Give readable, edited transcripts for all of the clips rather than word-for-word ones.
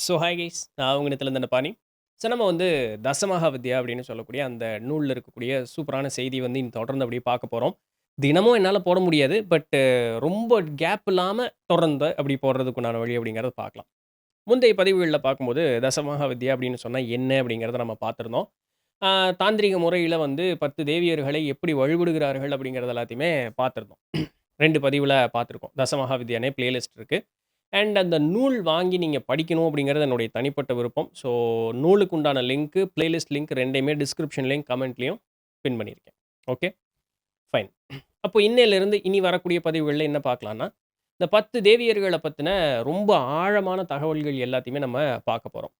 Hi guys, நான் உங்க இடத்துல இருந்த பாணி. நம்ம வந்து தசமஹா வித்யா அப்படின்னு சொல்லக்கூடிய அந்த நூல்ல இருக்கக்கூடிய சூப்பரான செய்தி வந்து தொடர்ந்து அப்படியே பார்க்க போறோம். தினமும் என்னால போட முடியாது. பட் ரொம்ப கேப் இல்லாம தொடர்ந்து அப்படி போடுறதுக்குண்டான வழி அப்படிங்கிறத பார்க்கலாம். முந்தைய பதிவுகள்ல பார்க்கும்போது தசமஹா வித்யா அப்படின்னு சொன்னா என்ன அப்படிங்கிறத நம்ம பார்த்திருந்தோம். ஆ தாந்திரீக முறையில வந்து 10 தேவியர்களை எப்படி வழிபடுகிறார்கள் அப்படிங்கிறது எல்லாத்தையுமே பார்த்திருந்தோம். 2 பதிவுல பார்த்திருக்கோம். தசமஹா வித்யானே பிளேலிஸ்ட் இருக்கு. அண்ட் அந்த நூல் வாங்கி நீங்க படிக்கணும் அப்படிங்கிறது என்னுடைய தனிப்பட்ட விருப்பம். நூலுக்கு உண்டான லிங்க், பிளேலிஸ்ட் லிங்க் 2யுமே டிஸ்கிரிப்ஷன்லயும், கமெண்ட்லயும் பின் பண்ணியிருக்கேன். Okay, fine. அப்போ இன்னையிலிருந்து இனி வரக்கூடிய பதிவுகள்ல என்ன பார்க்கலாம்னா, இந்த 10 தேவியர்கள பத்தின ரொம்ப ஆழமான தகவல்கள் எல்லாத்தையுமே நம்ம பார்க்க போறோம்.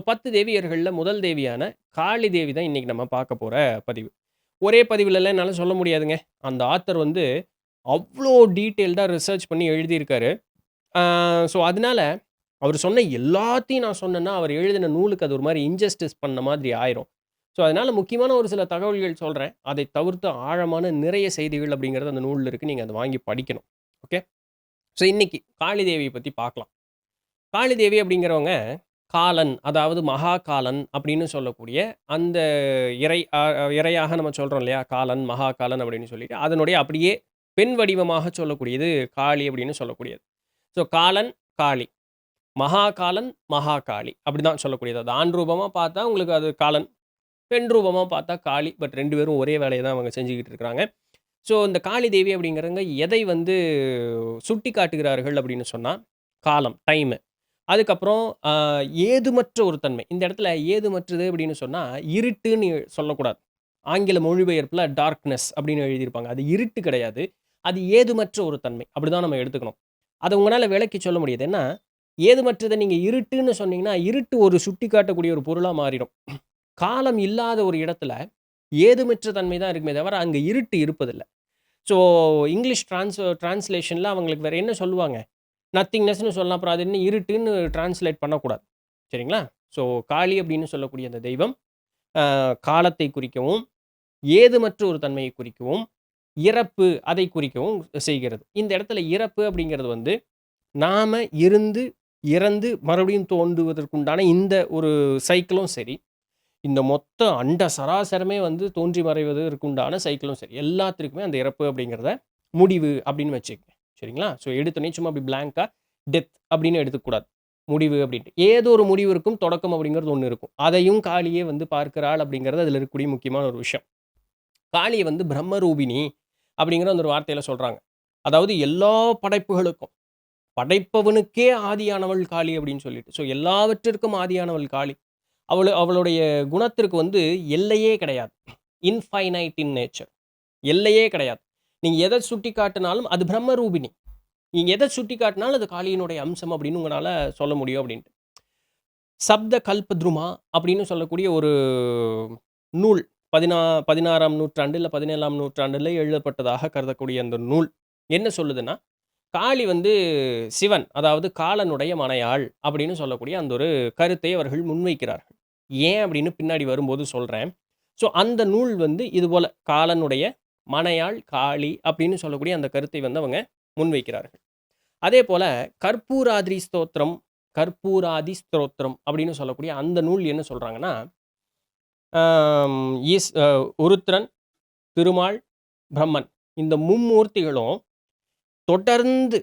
10 தேவியர்கள்ல முதல் தேவியான காளி தேவி தான் இன்னைக்கு நம்ம பார்க்க போற பதிவு. ஒரே பதிவுலலாம் என்னால சொல்ல முடியாதுங்க. அந்த ஆத்தர் வந்து அவ்ளோ டீட்டெயில்டா ரிசர்ச் பண்ணி எழுதியிருக்காரு. ஆ அதனால, அவரு சொன்ன எல்லாத்தையும் நான் சொன்னேன்னா, அவர் எழுதின நூலுக்கு அது ஒரு மாரி இன்ஜஸ்டிஸ் பண்ண மாதிரி ஆயிரும். அதனால முக்கியமான ஒரு சில தகவல்கள் சொல்றேன். அதை தவிர்த்து ஆழமான நிறைய செய்திகள் அப்படிங்கிறது அந்த நூல்ல இருக்கு. நீங்க அத வாங்கி படிக்கணும். ஓகே. இன்னைக்கு காளிதேவிய பத்தி பார்க்கலாம். காளிதேவி அப்படிங்கிறவங்க, காலன் அதாவது மகாகாலன் அப்படின்னு சொல்லக்கூடிய அந்த இறை இறையாக நம்ம சொல்றோம் இல்லையா? காலன், மகாகாலன் அப்படின்னு சொல்லிட்டு, அதனுடைய அப்படியே பெண் வடிவமாக சொல்லக்கூடியது காளி அப்படின்னு சொல்லக்கூடியது. காலன், காளி. மகாகாலன், மகாகாளி. அப்படிதான் சொல்லக்கூடியது. அது ஆண் ரூபமா பார்த்தா உங்களுக்கு அது காலன். பெண் ரூபமா பார்த்தா காளி. பட் 2 பேரும் ஒரே வேலைய தான் அவங்க செஞ்சுகிட்டு இருக்கிறாங்க. இந்த காளி தேவி அப்படிங்கிறவங்க எதை வந்து சுட்டி காட்டுகிறார்கள் அப்படின்னு சொன்னா, காலம், டைமு. அதுக்கப்புறம் ஏதுமற்ற ஒரு தன்மை. இந்த இடத்துல ஏதுமற்றது அப்படின்னு சொன்னா, இருட்டுன்னு சொல்லக்கூடாது. ஆங்கில மொழிபெயர்ப்புல டார்க்னஸ் அப்படின்னு எழுதியிருப்பாங்க. அது இருட்டு கிடையாது. அது ஏதுமற்ற ஒரு தன்மை. அப்படிதான் நம்ம எடுத்துக்கணும். அத உங்களால விளக்கி சொல்ல முடியாது. ஏன்னா, ஏதுமற்றத நீங்க இருட்டுன்னு சொன்னீங்கன்னா, இருட்டு ஒரு சுட்டிக்காட்டக்கூடிய ஒரு பொருளா மாறிடும். காலம் இல்லாத ஒரு இடத்துல ஏதுமற்ற தன்மை தான் இருக்குமே தவிர, அங்க இருட்டு இருப்பதில்ல. ஸோ இங்கிலீஷ் டிரான்ஸ்லேஷன்ல அவங்களுக்கு வேற என்ன சொல்லுவாங்க? நத்திங்னஸ்ன்னு சொல்லலாம். அப்புறம் அது என்ன இருட்டுன்னு டிரான்ஸ்லேட் பண்ணக்கூடாது. சரிங்களா? ஸோ காளி அப்படின்னு சொல்லக்கூடிய அந்த தெய்வம், காலத்தை குறிக்கவும், ஏதுமற்ற ஒரு தன்மையை குறிக்கவும், இறப்பு அதை குறிக்கவும் செய்கிறது. இந்த இடத்துல இறப்பு அப்படிங்கிறது வந்து, நாம இருந்து, இறந்து மறுபடியும் தோன்றுவதற்குண்டான இந்த ஒரு சைக்கிளும் சரி, இந்த மொத்த அண்ட சராசரமே வந்து தோன்றி மறைவதற்குண்டான சைக்கிளும் சரி, எல்லாத்திற்குமே அந்த இறப்பு அப்படிங்கிறத முடிவு அப்படின்னு வச்சுக்கங்க. சரிங்களா? எடுத்தோனே சும்மா அப்படி பிளாங்க்கா டெத் அப்படின்னு எடுத்துக்கக்கூடாது. முடிவு அப்படின்ட்டு. ஏதோ ஒரு முடிவு இருக்கும், தொடக்கம் அப்படிங்கிறது ஒண்ணு இருக்கும். அதையும் காளியே வந்து பார்க்கிறாள் அப்படிங்கிறது அதில இருக்கக்கூடிய முக்கியமான ஒரு விஷயம். காளிய வந்து பிரம்மரூபிணி அப்படிங்கிற அந்த ஒரு வார்த்தையில சொல்றாங்க. அதாவது எல்லா படைப்புகளுக்கும், படைப்பவனுக்கே ஆதியானவள் காளி அப்படின்னு சொல்லிட்டு. எல்லாவற்றிற்கும் ஆதியானவள் காளி. அவளுடைய குணத்திற்கு வந்து எல்லையே கிடையாது. Infinite in nature. எல்லையே கிடையாது. நீங்க எத சுட்டிக்காட்டினாலும் அது பிரம்மரூபிணி. நீங்க எத சுட்டிக்காட்டினாலும் அது காளியினுடைய அம்சம் அப்படின்னு உங்களால சொல்ல முடியும் அப்படின்ட்டு. சப்த கல்பத்ருமா அப்படின்னு சொல்லக்கூடிய ஒரு நூல் 16ஆம் நூற்றாண்டு இல்ல 17ஆம் நூற்றாண்டுல எழுதப்பட்டதாக கருதக்கூடிய அந்த நூல் என்ன சொல்லுதுன்னா, காளி வந்து சிவன், அதாவது காலனுடைய மனையாள் அப்படின்னு சொல்லக்கூடிய அந்த ஒரு கருத்தை அவர்கள் முன்வைக்கிறார்கள். ஏன் அப்படின்னு பின்னாடி வரும்போது சொல்றேன். அந்த நூல் வந்து இதுபோல காலனுடைய மனையாள் காளி அப்படின்னு சொல்லக்கூடிய அந்த கருத்தை வந்து அவங்க முன்வைக்கிறார்கள். அதேபோல கற்பூராதி ஸ்தோத்திரம், கற்பூராதி ஸ்தோத்திரம் அப்படின்னு சொல்லக்கூடிய அந்த நூல் என்ன சொல்றாங்கன்னா, ஆம் ஈஸ் அ உருத்திரன், திருமால், பிரம்மன் இந்த மும்மூர்த்திகளும் தொடர்ந்து,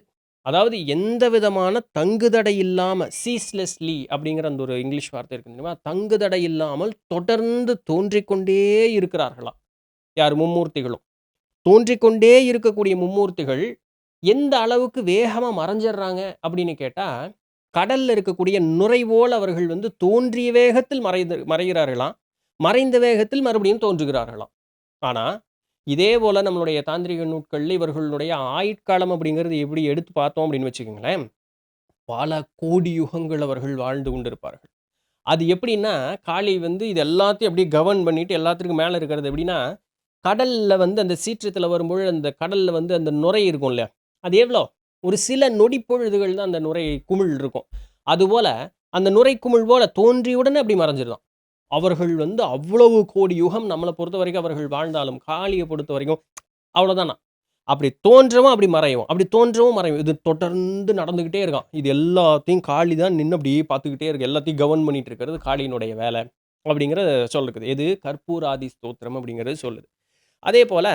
அதாவது எந்த விதமான தங்குதடை இல்லாம சீஸ்லெஸ்லி அப்படிங்கிற அந்த ஒரு இங்கிலீஷ் வார்த்தை இருக்கு தெரியுமா? தங்குதடை இல்லாமல் தொடர்ந்து தோன்றிக் கொண்டே இருக்கிறார்களாம். யார்? மும்மூர்த்திகளும். தோன்றிக் கொண்டே இருக்கக்கூடிய மும்மூர்த்திகள் எந்த அளவுக்கு வேகமா மறைஞ்சிடுறாங்க அப்படின்னு கேட்டா, கடல்ல இருக்கக்கூடிய நுரை போல அவர்கள் வந்து தோன்றிய வேகத்தில் மறைகிறார்களாம். மறைந்த வேகத்தில் மறுபடியும் தோன்றுகிறார்களாம். ஆனா, இதே போல நம்மளுடைய தாந்திரீக நூட்கள்ல இவர்களுடைய ஆயுட்காலம் அப்படிங்கிறது எப்படி எடுத்து பார்த்தோம் அப்படின்னு வச்சுக்கங்களேன், பல கோடி யுகங்கள் அவர்கள் வாழ்ந்து கொண்டிருப்பார்கள். அது எப்படின்னா, காளி வந்து இது எல்லாத்தையும் அப்படியே கவர்ன் பண்ணிட்டு எல்லாத்துக்கும் மேல இருக்கிறது எப்படின்னா, கடல்ல வந்து அந்த சீற்றத்தில வரும்பொழுது அந்த கடல்ல வந்து அந்த நுரை இருக்கும் இல்லையா? அது எவ்வளோ? ஒரு சில நொடி பொழுதுகள் தான் அந்த நுரை குமிழ் இருக்கும். அதுபோல அந்த நுரை குமிழ் போல தோன்றியவுடனே அப்படி மறைஞ்சிருதாம். அவர்கள் வந்து அவ்வளவு கோடி யுகம் நம்மள பொறுத்தவரைக்கும் அவர்கள் வாழ்ந்தாலும், காளிய பொறுத்தவரைக்கும் அவ்வளோதானாம். அப்படி தோன்றவும், அப்படி மறையும். அப்படி தோன்றவும் மறையும். இது தொடர்ந்து நடந்துகிட்டே இருக்காம். இது எல்லாத்தையும் காளி தான் நின்னு அப்படியே பார்த்துக்கிட்டே இருக்கு. எல்லாத்தையும் கவர்ன் பண்ணிட்டு இருக்கிறது காளியினுடைய வேலை. அப்படிங்கிறத சொல்லுது. எது? கற்பூராதி ஸ்தோத்திரம் அப்படிங்கிறது சொல்லுது. அதேபோல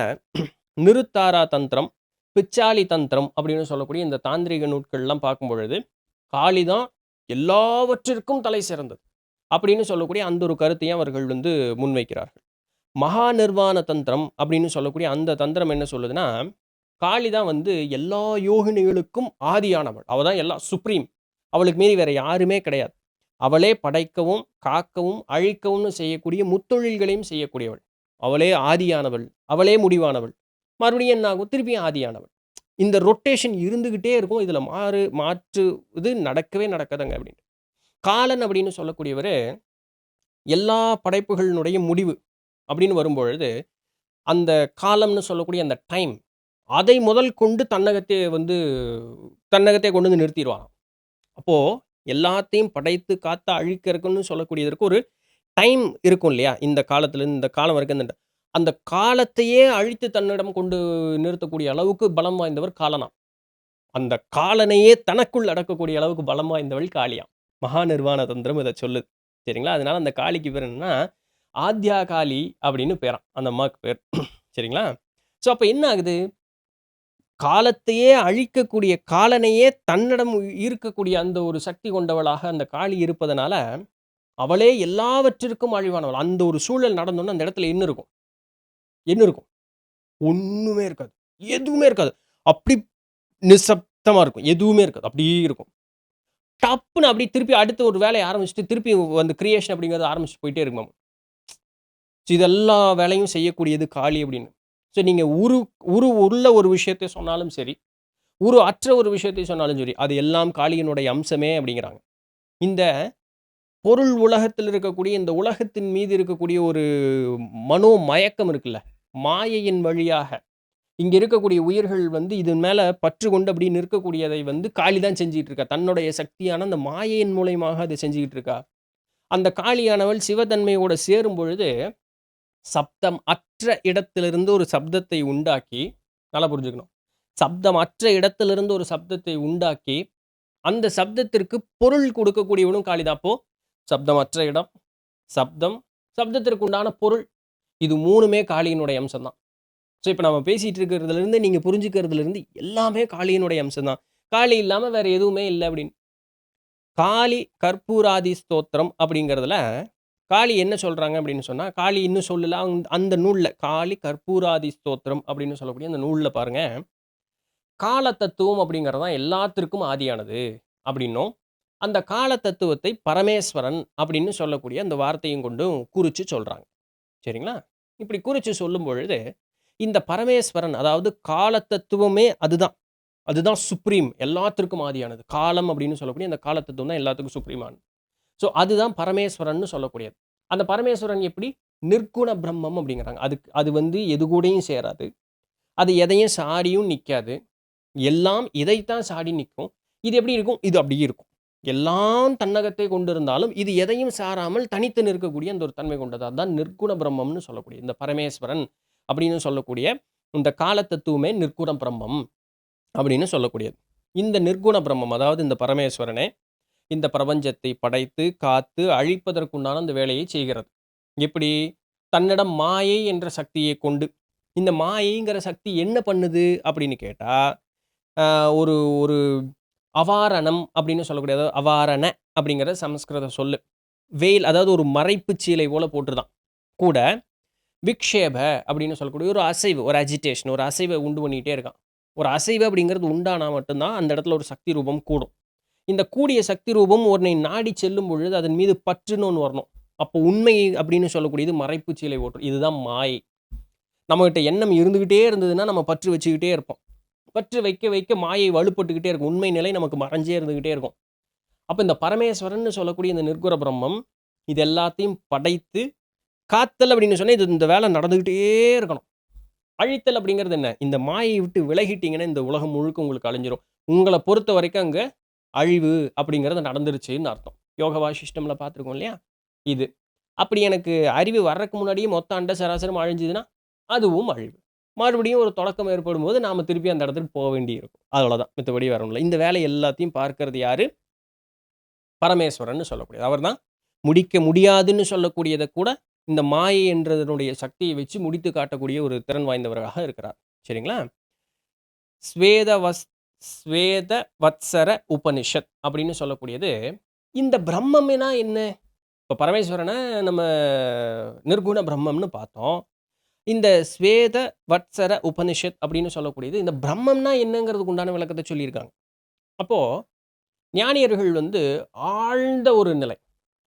நிருத்தாரா தந்திரம், பிச்சாலி தந்திரம் அப்படின்னு சொல்லக்கூடிய இந்த தாந்திரீக நூட்கள்லாம் பார்க்கும் பொழுது, காளி தான் எல்லாவற்றிற்கும் தலை சிறந்தது. அப்படின்னு சொல்லக்கூடிய அந்த ஒரு கருத்தையும் அவர்கள் வந்து முன்வைக்கிறார்கள். மகா நிர்வாண தந்திரம் அப்படின்னு சொல்லக்கூடிய அந்த தந்திரம் என்ன சொல்லுதுன்னா, காளி தான் வந்து எல்லா யோகினிகளுக்கும் ஆதியானவள். அவ தான் எல்லாம் சுப்ரீம். அவளுக்கு மீறி வேற யாருமே கிடையாது. அவளே படைக்கவும், காக்கவும், அழிக்கவும் செய்யக்கூடிய முத்தொழில்களையும் செய்யக்கூடியவள். அவளே ஆதியானவள். அவளே முடிவானவள். மறுபடியும் என்ன ஆகும்? திருப்பியும் ஆதியானவள். இந்த ரொட்டேஷன் இருந்துகிட்டே இருக்கும். இதுல மாற்று இது நடக்கவே நடக்காதுங்க அப்படின்னு. காலன் அப்படின்னு சொல்லக்கூடியவரு, எல்லா படைப்புகளினுடைய முடிவு அப்படின்னு வரும்பொழுது, அந்த காலம்னு சொல்லக்கூடிய அந்த டைம், அதை முதல் கொண்டு தன்னகத்தே கொண்டு வந்து நிறுத்திருவாராம். அப்போ எல்லாத்தையும் படைத்து, காத்து, அழிக்கிறதுக்குன்னு சொல்லக்கூடியதற்கு ஒரு டைம் இருக்கும் இல்லையா? இந்த காலத்திலருந்து இந்த காலம் வரைக்கும் அந்த காலத்தையே அழித்து தன்னிடம் கொண்டு நிறுத்தக்கூடிய அளவுக்கு பலம் வாய்ந்தவர் காலனாம். அந்த காலனையே தனக்குள் அடக்கக்கூடிய அளவுக்கு பலம் வாய்ந்தவள் காளியாம். மகா நிர்வாண தந்திரம் இத சொல்லுது. சரிங்களா? அதனால அந்த காளிக்கு பேர் என்னன்னா, ஆத்யா காளி அப்படின்னு பேராம். அந்த அம்மாவுக்கு பேர். சரிங்களா? ஸோ அப்ப என்ன ஆகுது? காலத்தையே அழிக்கக்கூடிய காலனையே தன்னிடம் ஈர்க்கக்கூடிய அந்த ஒரு சக்தி கொண்டவளாக அந்த காளி இருப்பதனால, அவளே எல்லாவற்றிற்கும் அழிவானவள். அந்த ஒரு சூழல் நடந்தோனே அந்த இடத்துல என்ன இருக்கும்? என்ன இருக்கும்? ஒண்ணுமே இருக்காது. எதுவுமே இருக்காது. அப்படி நிசப்தமா இருக்கும். எதுவுமே இருக்காது. அப்படியே இருக்கும். டப்புன்னு அப்படியே திருப்பி அடுத்த ஒரு வேலைய ஆரம்பிச்சுட்டு, திருப்பி அந்த கிரியேஷன் அப்படிங்கிறது ஆரம்பிச்சுட்டு போயிட்டே இருக்குமாம். இது எல்லா வேலையும் செய்யக்கூடியது காளி அப்படின்னு. ஸோ நீங்க உரு உள்ள ஒரு விஷயத்த சொன்னாலும் சரி, உரு அற்ற ஒரு விஷயத்தை சொன்னாலும் சரி, அது எல்லாம் காளியினுடைய அம்சமே அப்படிங்கிறாங்க. இந்த பொருள் உலகத்தில் இருக்கக்கூடிய இந்த உலகத்தின் மீது இருக்கக்கூடிய ஒரு மனோ மயக்கம் இருக்குல்ல, மாயையின் வழியாக இங்க இருக்கக்கூடிய உயிர்கள் வந்து இதன் மேல பற்று கொண்டு அப்படி நிற்கக்கூடியதை வந்து காளி தான் செஞ்சுகிட்டு இருக்கா. தன்னுடைய சக்தியான அந்த மாயையின் மூலியமாக அதை செஞ்சுகிட்டு இருக்கா. அந்த காளியானவள் சிவத்தன்மையோட சேரும் பொழுது, சப்தம் அற்ற இடத்திலிருந்து ஒரு சப்தத்தை உண்டாக்கி நல்லா புரிஞ்சுக்கணும். சப்தம் அற்ற இடத்திலிருந்து ஒரு சப்தத்தை உண்டாக்கி, அந்த சப்தத்திற்கு பொருள் கொடுக்கக்கூடியவனும் காளி தான். அப்போ சப்தமற்ற இடம், சப்தம், சப்தத்திற்கு உண்டான பொருள். இது 3மே காளியினுடைய அம்சம் தான். ஸோ, இப்ப நம்ம பேசிட்டு இருக்கிறதுலருந்து, நீங்க புரிஞ்சுக்கிறதுலருந்து எல்லாமே காளியினுடைய அம்சம் தான். காளி இல்லாம வேற எதுவுமே இல்ல அப்படின்னு. காளி கற்பூராதி ஸ்தோத்திரம் அப்படிங்கிறதுல, காளி என்ன சொல்றாங்க அப்படின்னு சொன்னா, காளி இன்னும் சொல்லல. அந்த நூல்ல காளி கற்பூராதி ஸ்தோத்திரம் அப்படின்னு சொல்லக்கூடிய அந்த நூல்ல பாருங்க, கால தத்துவம் அப்படிங்கிறது தான் எல்லாத்திற்கும் ஆதியானது அப்படின்னும், அந்த கால தத்துவத்தை பரமேஸ்வரன் அப்படின்னு சொல்லக்கூடிய அந்த வார்த்தையும் கொண்டும் குறிச்சு சொல்றாங்க. சரிங்களா? இப்படி குறிச்சு சொல்லும் பொழுது, இந்த பரமேஸ்வரன் அதாவது கால தத்துவமே அதுதான். அதுதான் சுப்ரீம். எல்லாத்திற்கும் ஆதியானது. காலம் அப்படின்னு சொல்லக்கூடிய அந்த கால தத்துவம் தான் எல்லாத்துக்கும் சுப்ரீமானது. ஸோ, அதுதான் பரமேஸ்வரன்னு சொல்லக்கூடியது. அந்த பரமேஸ்வரன் எப்படி? நிர்குண பிரம்மம் அப்படிங்கிறாங்க. அது வந்து எது கூடயும் சேராது. அது எதையும் சாடியும் நிக்காது. எல்லாம் இதைத்தான் சாடி நிக்கும். இது எப்படி இருக்கும்? இது அப்படியே இருக்கும். எல்லாம் தன்னகத்தை கொண்டிருந்தாலும், இது எதையும் சாராமல் தனித்து நிற்கக்கூடிய அந்த ஒரு தன்மை கொண்டது. அதான் நிர்குண பிரம்மம்னு சொல்லக்கூடிய இந்த பரமேஸ்வரன் அப்படின்னு சொல்லக்கூடிய இந்த கால தத்துவமே நிர்குண பிரம்மம் அப்படின்னு சொல்லக்கூடியது. இந்த நிர்குண பிரம்மம் அதாவது இந்த பரமேஸ்வரனே இந்த பிரபஞ்சத்தை படைத்து, காத்து, அழிப்பதற்குண்டான அந்த வேலையை செய்கிறது. எப்படி? தன்னிடம் மாயை என்ற சக்தியை கொண்டு. இந்த மாயைங்கிற சக்தி என்ன பண்ணுது அப்படின்னு கேட்டா, ஒரு ஒரு அவாரணம் அப்படின்னு சொல்லக்கூடிய அதாவது அவாரண அப்படிங்கிற சமஸ்கிருத சொல்லு. வெயில் அதாவது ஒரு மறைப்பு சீலை போல போட்டுருதான். கூட விக்ஷேப அப்படின்னு சொல்லக்கூடிய ஒரு அசைவு, ஒரு அஜிடேஷன், ஒரு அசைவை உண்டு பண்ணிக்கிட்டே இருக்கான். ஒரு அசைவு அப்படிங்கிறது உண்டானா மட்டும்தான் அந்த இடத்துல ஒரு சக்தி ரூபம் கூடும். இந்த கூடிய சக்தி ரூபம் உன்னை நாடி செல்லும் பொழுது அதன் மீது பற்றுன்னு ஒண்ணு வரணும். அப்போ உண்மை அப்படின்னு சொல்லக்கூடியது மறைப்பு சீலை ஓட்டும். இதுதான் மாயை. நம்மகிட்ட எண்ணம் இருந்துகிட்டே இருந்ததுன்னா, நம்ம பற்று வச்சுக்கிட்டே இருப்போம். பற்று வைக்க வைக்க மாயை வலுப்பட்டுக்கிட்டே இருக்கும். உண்மை நிலை நமக்கு மறைஞ்சே இருந்துகிட்டே இருக்கும். அப்ப இந்த பரமேஸ்வரன்னு சொல்லக்கூடிய இந்த நிர்குண பிரம்மம், இது எல்லாத்தையும் படைத்து, காத்தல் அப்படின்னு சொன்னா, இது இந்த வேலை நடந்துகிட்டே இருக்கணும். அழித்தல் அப்படிங்கிறது என்ன? இந்த மாயையை விட்டு விலகிட்டீங்கன்னா, இந்த உலகம் முழுக்க உங்களுக்கு அழிஞ்சிரும். உங்கள பொறுத்த வரைக்கும் அங்க அழிவு அப்படிங்கிறது நடந்துருச்சுன்னு அர்த்தம். யோக வாசிஷ்டம்ல பார்த்துருக்கோம் இல்லையா? இது. அப்படி எனக்கு அறிவு வர்றக்கு முன்னாடியே மொத்த அண்ட சராசரம் அழிஞ்சுதுன்னா, அதுவும் அழிவு. மறுபடியும் ஒரு தொடக்கம் ஏற்படும்போது நாம திருப்பி அந்த இடத்துக்கு போ வேண்டியிருக்கும். அவ்வளோதான். மித்தபடி வேற ஒண்ணும் இல்ல. இந்த வேலை எல்லாத்தையும் பார்க்கிறது யாரு? பரமேஸ்வரன்னு சொல்லக்கூடியது. அவர்தான் முடிக்க முடியாதுன்னு சொல்லக்கூடியத கூட, இந்த மாயை என்றதனுடைய சக்தியை வச்சு முடித்து காட்டக்கூடிய ஒரு திறன் வாய்ந்தவராக இருக்கிறார். சரிங்களா? ஸ்வேத வஸ் ஸ்வேத வத்சர உபனிஷத் அப்படின்னு சொல்லக்கூடியது, இந்த பிரம்மம்னா என்ன? இப்ப பரமேஸ்வரன நம்ம நிர்குண பிரம்மம்னு பார்த்தோம். இந்த ஸ்வேத வத்சர உபனிஷத் அப்படின்னு சொல்லக்கூடியது, இந்த பிரம்மம்னா என்னங்கிறதுக்கு உண்டான விளக்கத்த சொல்லியிருக்காங்க. அப்போ ஞானியர்கள் வந்து ஆழ்ந்த ஒரு நிலை,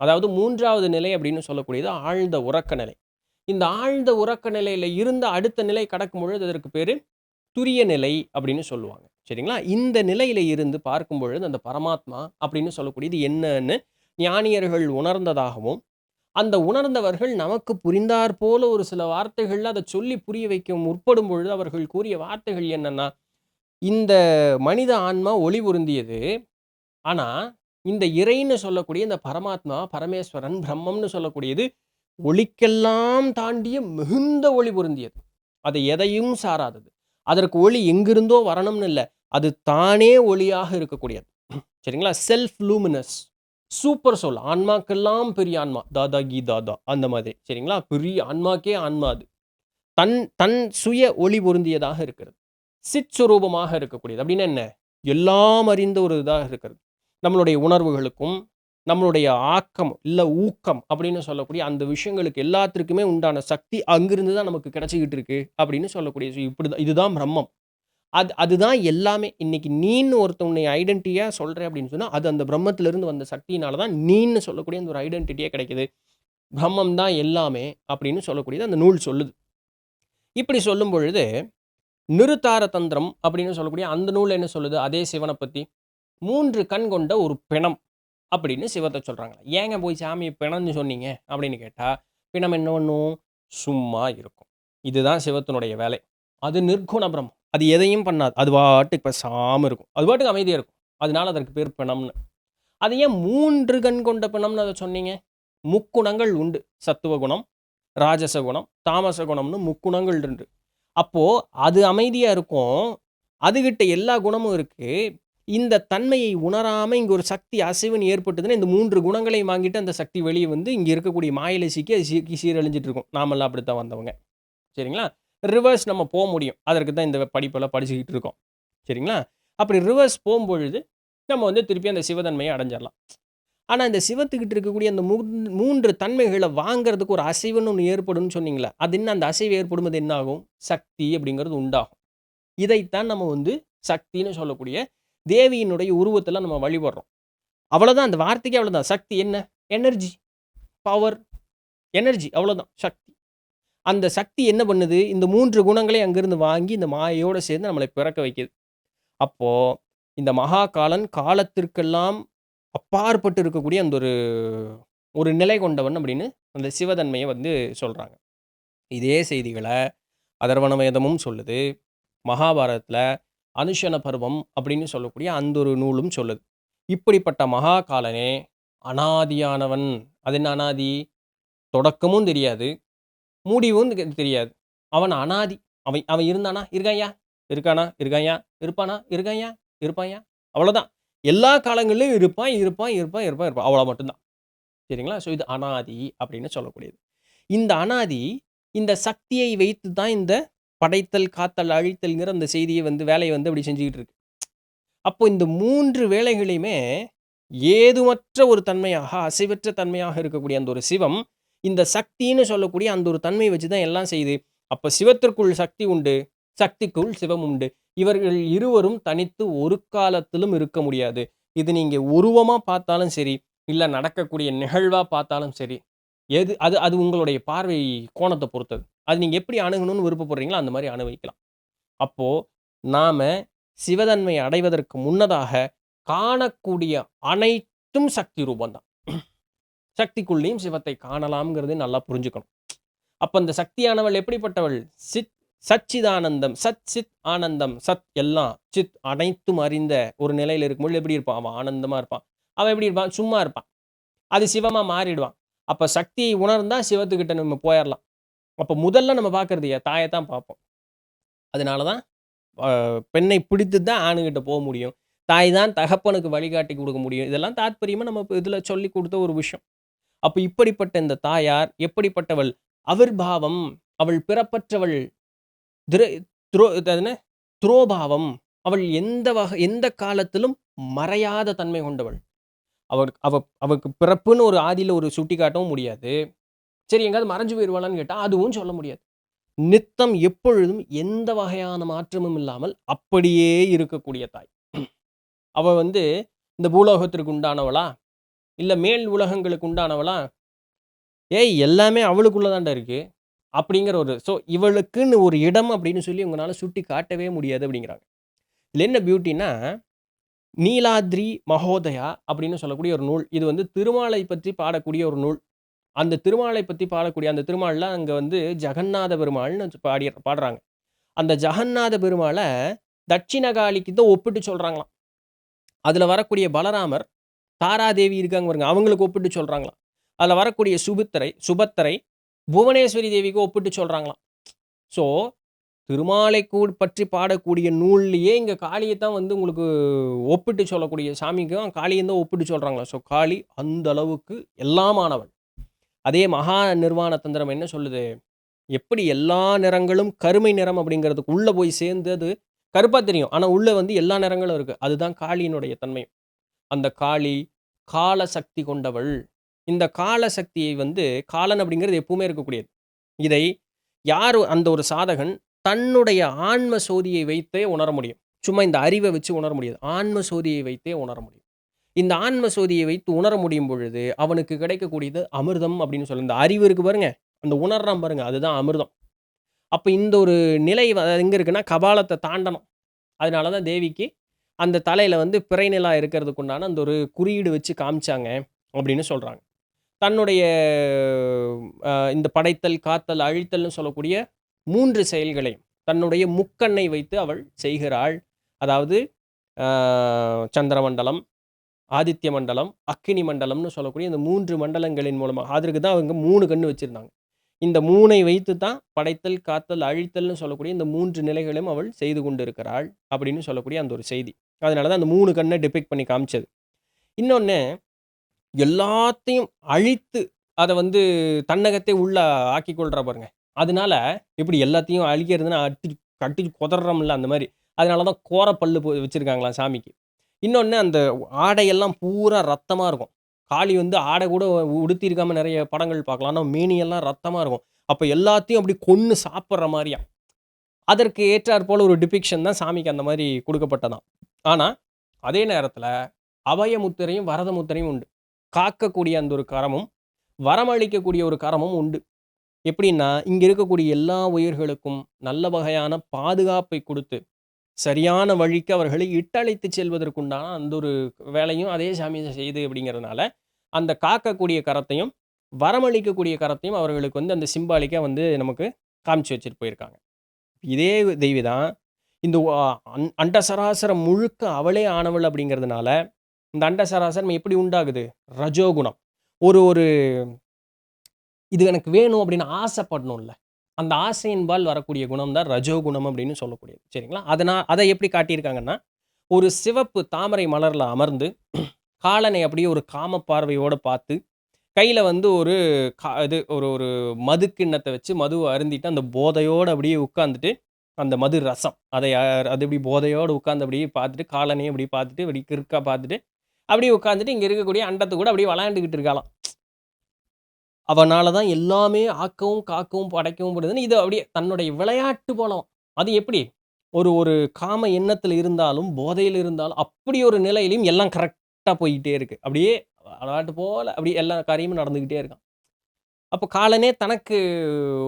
அதாவது 3வது நிலை அப்படின்னு சொல்லக்கூடியது ஆழ்ந்த உறக்க நிலை. இந்த ஆழ்ந்த உறக்க நிலையில இருந்து அடுத்த நிலை கடக்கும் பொழுது அதற்கு பேரு துரிய நிலை அப்படின்னு சொல்லுவாங்க. சரிங்களா? இந்த நிலையில இருந்து பார்க்கும் பொழுது அந்த பரமாத்மா அப்படின்னு சொல்லக்கூடியது என்னன்னு ஞானியர்கள் உணர்ந்ததாகவும், அந்த உணர்ந்தவர்கள் நமக்கு புரிந்தார் போல ஒரு சில வார்த்தைகள்ல அத சொல்லி புரிய வைக்க முற்படும் பொழுது அவர்கள் கூறிய வார்த்தைகள் என்னன்னா, இந்த மனித ஆன்மா ஒளி பொருந்தியது. ஆனா, இந்த இறைன்னு சொல்லக்கூடிய இந்த பரமாத்மா, பரமேஸ்வரன், பிரம்மம்னு சொல்லக்கூடியது ஒளிக்கெல்லாம் தாண்டிய மிகுந்த ஒளி பொருந்தியது. அது எதையும் சாராதது. அதற்கு ஒளி எங்கிருந்தோ வரணும்னு இல்ல. அது தானே ஒளியாக இருக்கக்கூடியது. சரிங்களா? Self luminous. Super soul. ஆன்மாக்கெல்லாம் பெரிய ஆன்மா. தாதா கீ தாதா. அந்த மாதிரி. சரிங்களா? பெரிய ஆன்மாக்கே ஆன்மா அது. தன் தன் சுய ஒளி பொருந்தியதாக இருக்கிறது. சித் சுரூபமாக இருக்கக்கூடியது. அப்படின்னா என்ன? எல்லாம் அறிந்த ஒரு இதாக இருக்கிறது. நம்மளுடைய உணர்வுகளுக்கும், நம்மளுடைய ஆக்கம், இல்ல ஊக்கம் அப்படின்னு சொல்லக்கூடிய அந்த விஷயங்களுக்கு எல்லாத்திற்குமே உண்டான சக்தி அங்கிருந்து தான் நமக்கு கிடைச்சுக்கிட்டு இருக்கு அப்படின்னு சொல்லக்கூடிய இப்படிதான் இதுதான் பிரம்மம். அதுதான் எல்லாமே. இன்னைக்கு நீன்னு ஒருத்தன் உன்னை ஐடென்டிட்டியா சொல்றேன் அப்படின்னு சொன்னா, அது அந்த பிரம்மத்திலிருந்து வந்த சக்தியினால தான் நீன்னு சொல்லக்கூடிய அந்த ஒரு ஐடென்டிட்டியே கிடைக்குது. பிரம்மம் தான் எல்லாமே அப்படின்னு சொல்லக்கூடியது அந்த நூல் சொல்லுது. இப்படி சொல்லும் பொழுது, நிருத்தார தந்திரம் அப்படின்னு சொல்லக்கூடிய அந்த நூல் என்ன சொல்லுது? அதே சிவன பத்தி. 3 கண் கொண்ட ஒரு பிணம் அப்படின்னு சிவத்த சொல்றாங்களாம். ஏங்க போய் சாமிய பிணம்னு சொன்னீங்க? அப்படின்னு கேட்டா, பிணம் என்ன பண்ணும்? சும்மா இருக்கும். இதுதான் சிவத்தினுடைய வேலை. அது நிர்குண பிரம்மம். அது எதையும் பண்ணாது. அது பாட்டுக்கு பேசாம இருக்கும். அது பாட்டுக்கு அமைதியா இருக்கும். அதனால அதற்கு பேர் பிணம்னு. அது ஏன் 3 கண் கொண்ட பிணம்னு அத சொன்னீங்க? முக்குணங்கள் உண்டு. சத்துவ குணம், ராஜச குணம், தாமச குணம்னு முக்குணங்கள் உண்டு. அப்போ அது அமைதியா இருக்கும். அதுகிட்ட எல்லா குணமும் இருக்கு. இந்த தன்மையை உணராம இங்க ஒரு சக்தி அசைவுன்னு ஏற்பட்டதுன்னா, இந்த 3 குணங்களையும் வாங்கிட்டு அந்த சக்தி வெளிய வந்து இங்க இருக்கக்கூடிய மாயையில சிக்கி அது சீரழிஞ்சுட்டு இருக்கும். நாமெல்லாம் அப்படித்தான் வந்தவங்க. சரிங்களா? ரிவர்ஸ் நம்ம முடியும். அதற்கு தான் இந்த படிப்பெல்லாம் படிச்சுக்கிட்டு இருக்கோம். சரிங்களா? அப்படி ரிவர்ஸ் போம்பொழுது, நம்ம வந்து திருப்பி அந்த சிவத்தன்மைய அடைஞ்சிரலாம். ஆனா, இந்த சிவத்துக்கிட்ட இருக்கக்கூடிய அந்த 3 தன்மைகள வாங்குறதுக்கு ஒரு அசைவுன்னு ஒண்ணு ஏற்படும்னு சொன்னீங்கல்ல. அது என்ன அந்த அசைவு ஏற்படும்போது என்ன ஆகும்? சக்தி அப்படிங்கிறது உண்டாகும். இதைத்தான் நம்ம வந்து சக்தின்னு சொல்லக்கூடிய தேவியினுடைய உருவத்தில நம்ம வழிபடுறோம். அவ்வளோதான் அந்த வார்த்தைக்கே அவ்வளோதான். சக்தி என்ன? எனர்ஜி, பவர், எனர்ஜி அவ்வளோதான் சக்தி. அந்த சக்தி என்ன பண்ணுது? இந்த 3 குணங்களையும் அங்கிருந்து வாங்கி இந்த மாயையோட சேர்ந்து நம்மளை பிறக்க வைக்குது. அப்போ இந்த மகாகாலன் காலத்திற்கெல்லாம் அப்பாற்பட்டு இருக்கக்கூடிய அந்த ஒரு ஒரு நிலை கொண்டவன் அப்படின்னு அந்த சிவதன்மைய வந்து சொல்றாங்க. இதே செய்திகள அதர்வண வேதமும் சொல்லுது. மகாபாரதத்தில அனுஷன பர்வம் அப்படின்னு சொல்லக்கூடிய அந்த ஒரு நூலும் சொல்லுது. இப்படிப்பட்ட மகாகாலனே அனாதியானவன். அது என்ன அனாதி? தொடக்கமும் தெரியாது. முடிவும் தெரியாது. அவன் அனாதி. அவன் அவன் இருந்தானா? இருக்கான்யா. இருக்கானா? இருக்கான்யா. இருப்பானா? இருக்கான்யா. இருப்பான்யா. அவ்வளோதான். எல்லா காலங்களிலும் இருப்பான், இருப்பான், இருப்பான், இருப்பான், இருப்பான். அவ்வளோ மட்டும் தான். சரிங்களா? ஸோ இது அனாதி அப்படின்னு சொல்லக்கூடியது. இந்த அனாதி, இந்த சக்தியை வைத்து தான் இந்த படைத்தல், காத்தல், அழித்தல்ங்கிற அந்த செய்திய வந்து வேலைய வந்து அப்படி செஞ்சுகிட்டு இருக்கு. அப்போ இந்த 3 வேலைகளையுமே ஏதுமற்ற ஒரு தன்மையாக, அசைவற்ற தன்மையாக இருக்கக்கூடிய அந்த ஒரு சிவம், இந்த சக்தின்னு சொல்லக்கூடிய அந்த ஒரு தன்மைய வச்சு தான் எல்லாம் செய்யுது. அப்ப சிவத்திற்குள் சக்தி உண்டு. சக்திக்குள் சிவம் உண்டு. இவர்கள் இருவரும் தனித்து ஒரு காலத்திலும் இருக்க முடியாது. இது நீங்க உருவமா பார்த்தாலும் சரி, இல்ல நடக்கக்கூடிய நிகழ்வா பார்த்தாலும் சரி, எது அது அது உங்களுடைய பார்வை கோணத்த பொறுத்தது. அது நீங்க எப்படி அணுகணும்னு விருப்பப்படுறீங்களோ, அந்த மாரி அனுபவிக்கலாம். அப்போ நாம சிவதன்மை அடைவதற்கு முன்னதாக காணக்கூடிய அனைத்தும் சக்தி ரூபம் தான். சக்திக்குள்ளேயும் சிவத்தை காணலாம்ங்கிறது நல்லா புரிஞ்சுக்கணும். அப்ப அந்த சக்தியானவள் எப்படிப்பட்டவள்? சச்சிதானந்தம். சத் சித் ஆனந்தம். சத் எல்லாம், சித் அனைத்தும் அறிந்த ஒரு நிலையில இருக்கும்பொழுது எப்படி இருப்பான்? அவன் ஆனந்தமா இருப்பான். அவன் எப்படி இருப்பான்? சும்மா இருப்பான். அது சிவமா மாறிடுவான். அப்ப சக்தியை உணர்ந்தா சிவத்துக்கிட்ட நம்ம போயிரலாம். அப்ப முதல்ல நம்ம பார்க்கிறது தாயத்தான் பார்ப்போம். அதனால தான் பெண்ணை பிடித்து தான் ஆணுகிட்ட போக முடியும். தாய் தான் தகப்பனுக்கு வழிகாட்டி குடுக்க முடியும். இதெல்லாம் தாத்பரியமா நம்ம இதில சொல்லிக் குடுத்த ஒரு விஷயம். அப்ப இப்படிப்பட்ட இந்த தாயார் எப்படிப்பட்டவள்? அவிர்பாவம். அவள் பிறப்பற்றவள். திரு துரோ அது என்ன? துரோபாவம். அவள் எந்த காலத்திலும் மறையாத தன்மை கொண்டவள். அவளுக்கு பிறப்புன்னு ஒரு ஆதியில ஒரு சுட்டிக்காட்டவும் முடியாது. சரி எங்கேயாவது மறைஞ்சு போயிருவாளான்னு கேட்டா, அதுவும் சொல்ல முடியாது. நித்தம் எப்பொழுதும் எந்த வகையான மாற்றமும் இல்லாமல் அப்படியே இருக்கக்கூடிய தாய். அவ வந்து இந்த பூலோகத்திற்கு உண்டானவளா? இல்ல மேல் உலகங்களுக்கு உண்டானவளா? ஏய் எல்லாமே அவளுக்குள்ள தான்டா இருக்கு. அப்படிங்கிற ஒரு இவளுக்குன்னு ஒரு இடம் அப்படின்னு சொல்லி உங்கனால சுட்டி காட்டவே முடியாது அப்படிங்கிறாங்க. இதுல என்ன பியூட்டின்னா, நீலாத்ரி மகோதயா அப்படின்னு சொல்லக்கூடிய ஒரு நூல். இது வந்து திருமாலை பற்றி பாடக்கூடிய ஒரு நூல். அந்த திருமாலை பத்தி பாடக்கூடிய அந்த திருமால்ல அங்க வந்து ஜெகந்நாத பெருமாள்னு பாடுறாங்க. அந்த ஜெகந்நாத பெருமாள தட்சிணகாளிக்கு தான் ஒப்பிட்டு சொல்றாங்களாம். அதுல வரக்கூடிய பலராமர், தாராதேவி இருக்காங்க பாருங்க, அவங்களுக்கு ஒப்பிட்டு சொல்றாங்களாம். அதுல வரக்கூடிய சுபத்திரை புவனேஸ்வரி தேவிக்கு ஒப்பிட்டு சொல்றாங்களாம். ஸோ, திருமாலை பற்றி பாடக்கூடிய நூல்லயே இங்க காளிய தான் வந்து உங்களுக்கு ஒப்பிட்டு சொல்லக்கூடிய சாமிக்கும் காளிய தான் ஒப்பிட்டு சொல்றாங்களாம். ஸோ, காளி அந்த அளவுக்கு எல்லாமானவள். அதே மகா நிர்வாண தந்திரம் என்ன சொல்லுது? எப்படி எல்லா நிறங்களும் கருமை நிறம் அப்படிங்கிறதுக்கு உள்ள போய் சேர்ந்து அது கருப்பா தெரியும். ஆனா உள்ள வந்து எல்லா நிறங்களும் இருக்கு. அதுதான் காளியினுடைய தன்மை. அந்த காளி கால சக்தி கொண்டவள். இந்த கால சக்தியை வந்து காலன் அப்படிங்கிறது எப்பவுமே இருக்கக்கூடியது. இதை யார் அந்த ஒரு சாதகன் தன்னுடைய ஆன்ம சோதியை வைத்தே உணர முடியும். சும்மா இந்த அறிவை வச்சு உணர முடியாது. ஆன்ம சோதியை வைத்தே உணர முடியும். இந்த ஆன்ம சோதியை வைத்து உணர முடியும் பொழுது, அவனுக்கு கிடைக்கக்கூடியது அமிர்தம் அப்படின்னு சொல்லி இந்த அறிவு இருக்கு பாருங்க, அந்த உணர்றான் பாருங்க, அதுதான் அமிர்தம். அப்ப இந்த ஒரு நிலை எங்க இருக்குன்னா, கபாலத்த தாண்டணும். அதனால தான் தேவிக்கு அந்த தலையில வந்து பிறை நிலா இருக்கிறதுக்கு உண்டான அந்த ஒரு குறியீடு வச்சு காமிச்சாங்க அப்படின்னு சொல்றாங்க. தன்னுடைய இந்த படைத்தல், காத்தல், அழித்தல்னு சொல்லக்கூடிய 3 செயல்களையும் தன்னுடைய முக்கண்ணை வைத்து அவள் செய்கிறாள். அதாவது அ சந்திரமண்டலம், ஆதித்ய மண்டலம், அக்கினி மண்டலம்னு சொல்லக்கூடிய இந்த 3 மண்டலங்களின் மூலமா அதற்கு தான் அவங்க 3 கண்ணு வச்சிருந்தாங்க. இந்த 3ஐ வைத்து தான் படைத்தல், காத்தல், அழித்தல்னு சொல்லக்கூடிய இந்த 3 நிலைகளையும் அவள் செய்து கொண்டிருக்கிறாள் அப்படின்னு சொல்லக்கூடிய அந்த ஒரு செய்தி. அதனால தான் அந்த 3 கண்ண டிபிக்ட் பண்ணி காமிச்சது. இன்னொன்னு எல்லாத்தையும் அழித்து அத வந்து தன்னகத்தே உள்ள ஆக்கிக் கொள்றா பாருங்க. அதனால எப்படி எல்லாத்தையும் அழிக்கிறதுன்னா கட்டி கொதர்றோம்ல அந்த மாரி. அதனால தான் கோர பல்லு வச்சிருக்காங்களாம் சாமிக்கு. இன்னொன்னு அந்த ஆடையெல்லாம் பூரா ரத்தமா இருக்கும். காளி வந்து ஆடை கூட உடுத்தியிருக்காம நெறைய படங்கள் பார்க்கலாம். ஆனா மேனியெல்லாம் ரத்தமா இருக்கும். அப்ப எல்லாத்தையும் அப்படி கொன்னு சாப்பிடுற மாரியாம். அதற்கு ஏற்றார் போல ஒரு டிபிக்ஷன் தான் சாமிக்கு அந்த மாரி குடுக்கப்பட்டதாம். ஆனா, அதே நேரத்தில அபய முத்திரையும், வரத முத்திரையும் உண்டு. காக்கக்கூடிய அந்த ஒரு கரமும், வரமளிக்கக்கூடிய ஒரு கரமும் உண்டு. எப்படின்னா, இங்க இருக்கக்கூடிய எல்லா உயிர்களுக்கும் நல்ல வகையான பாதுகாப்பை குடுத்து, சரியான வழிக்கு அவர்களை இட்டழைத்துச் செல்வதற்குண்டான அந்த ஒரு வேலையும் அதே சாமி செய்யுது அப்படிங்கிறதுனால, அந்த காக்கக்கூடிய கரத்தையும், வரமளிக்கக்கூடிய கரத்தையும் அவர்களுக்கு வந்து அந்த சிம்பாலிக்கா வந்து நமக்கு காமிச்சு வச்சுட்டு போயிருக்காங்க. இதே தேவி தான் இந்த அண்ட சராசரம் முழுக்க அவளே ஆனவள் அப்படிங்கிறதுனால, இந்த அண்ட சராசரம் எப்படி உண்டாகுது? ரஜோகுணம். ஒரு ஒரு இது எனக்கு வேணும் அப்படின்னு ஆசைப்படணும்ல. அந்த ஆசையின்பால் வரக்கூடிய குணம் தான் ரஜோகுணம் அப்படின்னு சொல்லக்கூடியது. சரிங்களா? அதை எப்படி காட்டியிருக்காங்கன்னா, ஒரு சிவப்பு தாமரை மலர்ல அமர்ந்து, காலனை அப்படியே ஒரு காம பார்வையோட பார்த்து, கையில வந்து ஒரு இது ஒரு ஒரு மது கிண்ணத்த வச்சு மதுவ அருந்திட்டு, அந்த போதையோட அப்படியே உட்கார்ந்துட்டு, அந்த மது ரசம். அது இப்படி போதையோட உட்கார்ந்து அப்படியே பார்த்துட்டு, காலனையும் அப்படியே பார்த்துட்டு, அப்படியே கிறுக்கா பார்த்துட்டு, அப்படியே உட்கார்ந்துட்டு, இங்க இருக்கக்கூடிய அண்டத்து கூட அப்படியே விளையாண்டுகிட்டு இருக்காளாம். அவனால தான் எல்லாமே ஆக்கவும், காக்கவும், படைக்கவும் படுதுன்னு இது அப்படியே தன்னுடைய விளையாட்டு போலம். அது எப்படி? ஒரு ஒரு காம எண்ணத்தில இருந்தாலும், போதையில இருந்தாலும், அப்படி ஒரு நிலையிலும் எல்லாம் கரெக்ட்டா போய்க்கிட்டே இருக்கு. அப்படியே விளையாட்டு போல அப்படியே எல்லா காரியமும் நடந்துகிட்டே இருக்காம். அப்ப காலனே தனக்கு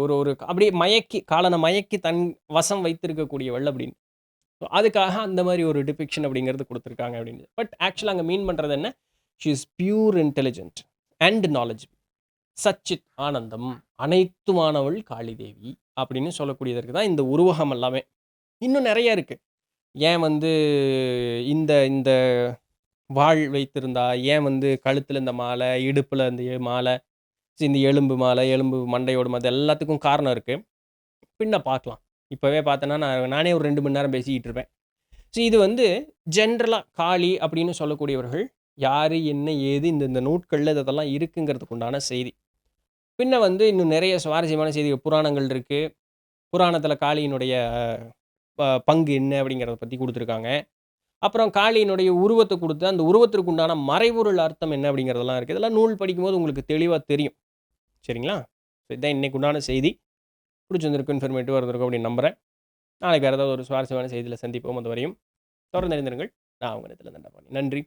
ஒரு ஒரு அப்படியே காலன மயக்கி தன் வசம் வைத்திருக்கக்கூடியவள் அப்படின்னு. அதுக்காக அந்த மாரி ஒரு டிபிக்ஷன் அப்படிங்கிறது குடுத்துருக்காங்க அப்படின்னு. பட் ஆக்சுவலா அங்க மீன் பண்றது என்ன? She is pure intelligent and knowledge. சச்சித் ஆனந்தம் அனைத்துமானவள் காளிதேவி அப்படின்னு சொல்லக்கூடியதற்கு தான் இந்த உருவகம் எல்லாமே. இன்னும் நெறைய இருக்கு. ஏன் வந்து இந்த இந்த வாள் வைத்திருந்தா, ஏன் வந்து கழுத்துல இந்த மாலை, இடுப்புல இந்த மாலை, இந்த எலும்பு மாலை, எலும்பு மண்டையோடு மாலை எல்லாத்துக்கும் காரணம் இருக்கு. பின்ன பார்க்கலாம். இப்பவே பார்த்தேன்னா, நானே ஒரு 2 மணி நேரம் பேசிக்கிட்டு இருப்பேன். ஸோ இது வந்து ஜென்ரலா காளி அப்படின்னு சொல்லக்கூடியவர்கள் யாரு, என்ன, ஏது இந்த நூட்கள்ல இதெல்லாம் இருக்குங்கிறதுக்கு உண்டான செய்தி. பின்ன வந்து இன்னும் நெறைய சுவாரஸ்யமான செய்திகள் புராணங்கள் இருக்கு. புராணத்தில காளியினுடைய பங்கு என்ன அப்படிங்கிறத பத்தி குடுத்துருக்காங்க. அப்புறம் காளியினுடைய உருவத்த குடுத்து, அந்த உருவத்திற்கு உண்டான மறைபொருள் அர்த்தம் என்ன அப்படிங்கிறதெல்லாம் இருக்கு. இதெல்லாம் நூல் படிக்கும்போது உங்களுக்கு தெளிவா தெரியும். சரிங்களா? இதான் இன்னைக்கு உண்டான செய்தி. புடிச்சிருந்திருக்கும், இன்ஃபர்மேட்டிவா இருந்திருக்கும் அப்படின்னு நம்புறேன். நாளைக்கு வேற ஏதாவது ஒரு சுவாரஸ்யமான செய்தியில சந்திப்போம். அதுவரையும் தொடர்ந்து இணைந்திருங்கள். நான் உங்க இடத்துல தண்டபாணி. நன்றி.